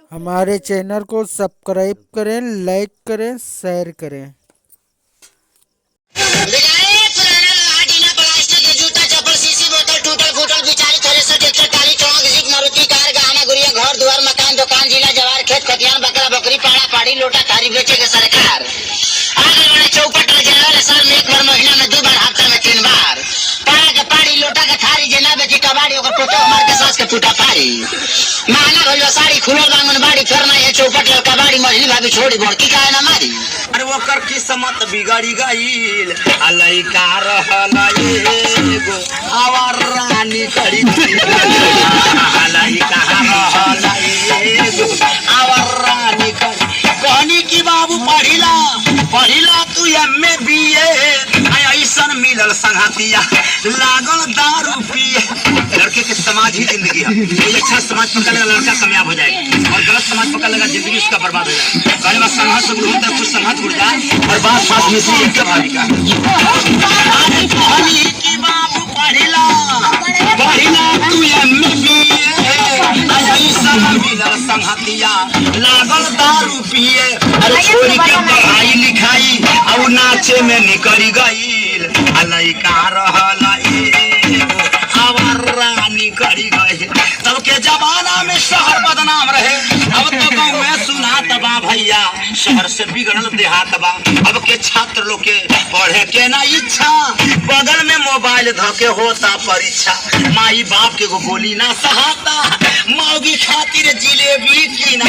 हमारे चैनल को सब्सक्राइब करें, लाइक करें, शेयर करें। पुराना लोहा टीना प्लास्टिक के जूता चप्पल शीशी बोतल टूटल फूटल बिचारी थ्रेसर ट्रैक्टर टाली ट्रक जीप मारुति कार गहना गुड़िया घर द्वार मकान दुकान जिला जवार खेत खतियान बकरा बकरी पाड़ा पाड़ी लोटा थारी बेचे के सरकार आगे बड़े चौपट रहे साल में एक बार महीना में 2 बार हफ्ता में 3 बार पाड़ा के पाड़ी लोटा के थारी जेना बेची कबाड़ी ओकर पोतो मार के सास के फूटा पारी महंगा भइल साड़ी खुलल बांगन बाड़ी फेरना ये चौपट लड़का बाड़ी मझली भाभी छोड़ी बड़की काहे ना मारी अरे वो कर किस्मत बिगड़ी गईल लइका रहल एगो आवर रानी करी लइका रहल एगो आवर रानी करी कहनी की बाबू पढ़िला तू एमए बीए ऐसन मिलल संगतिया लागल दारू पिए लड़के के समाज ही जिंदगी है कोई अच्छा समाज पकड़ेगा लड़का कामयाब हो जाएगा और गलत समाज पकड़ेगा जिंदगी उसका बर्बाद हो जाएगा कहने बात संघर्ष से होता है कुछ संघर्ष उड़ जाए और बात बात में से एक भाविका की बाबू पढ़िला तू एमए बीए ऐसन मिलल संगतिया लागल दारू पिए अरे छोरी के पढ़ाई लिखाई और नाचे में निकली गईल लइका रहल एगो आवर रानी करी गईल तब के जमाना में शहर बदनाम रहे अब तो गाँव में सुनात बा भैया शहर से बिगड़ल देहात बा अब के छात्र लोग के पढ़े के ना इच्छा बगल में मोबाइल धके होता परीक्षा माई बाप के गोली ना सहाता मौगी खातिर जिलेबी की ना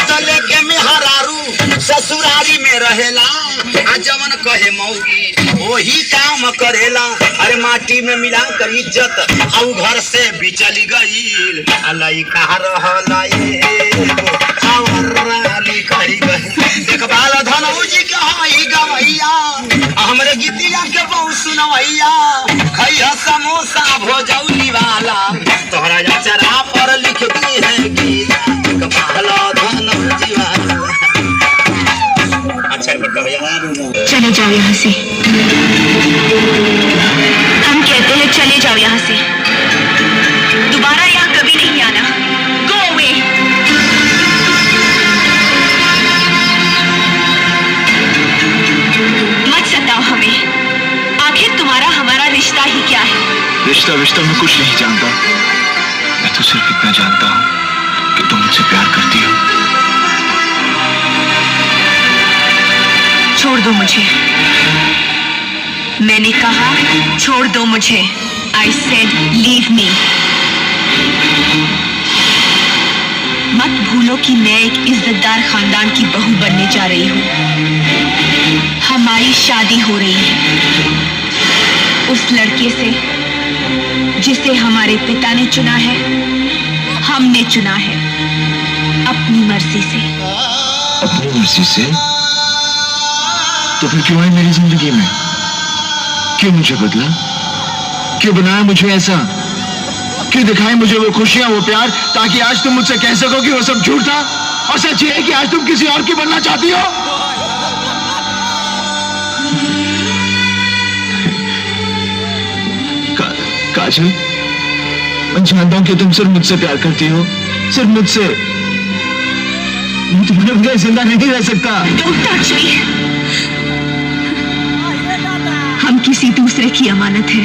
चले के मेहरारू ससुरारी में रहेला आ जवन कहे मौगी वही काम करेला अरे माटी में मिला कर इज्जत आउ घर से बिचली गईल लइका रहल एगो आवर रानी करी गईल देखबाल धनौजी के हई गवैया हमरे गीतिया के बहु सुनवैया खैया समोसा भोजौली वाला तोहरा अचरा पर लिख दी है गीता देखबाल धनौजी वाला अच्छा बेटा भैया चले जाओ यहाँ से। हम कहते हैं चले जाओ यहाँ से, दोबारा यहाँ कभी नहीं आना। Go away। मत सताओ हमें, आखिर तुम्हारा हमारा रिश्ता ही क्या है? रिश्ता मैं कुछ नहीं जानता, मैं तो सिर्फ इतना जानता हूँ कि तुम मुझसे प्यार करती हो। छोड़ दो मुझे, मैंने कहा छोड़ दो मुझे। I said leave me। मत भूलो कि मैं एक इज्जतदार खानदान की बहू बनने जा रही हूँ। हमारी शादी हो रही है उस लड़के से जिसे हमारे पिता ने चुना है, हमने चुना है अपनी मर्जी से। अपनी मर्जी से? तो फिर क्यों है मेरी जिंदगी में? क्यों मुझे बदला? क्यों बनाया मुझे ऐसा? क्यों दिखाए मुझे वो खुशियां, वो प्यार, ताकि आज तुम मुझसे कह सको कि वो सब झूठ था और सच ये है कि आज तुम किसी और की बनना चाहती हो? काजल, मैं जानता हूं कि तुम सिर्फ मुझसे प्यार करती हो, सिर्फ मुझसे। मैं तुम्हारे बगैर जिंदा नहीं रह सकता। Don't touch me। हम किसी दूसरे की अमानत है।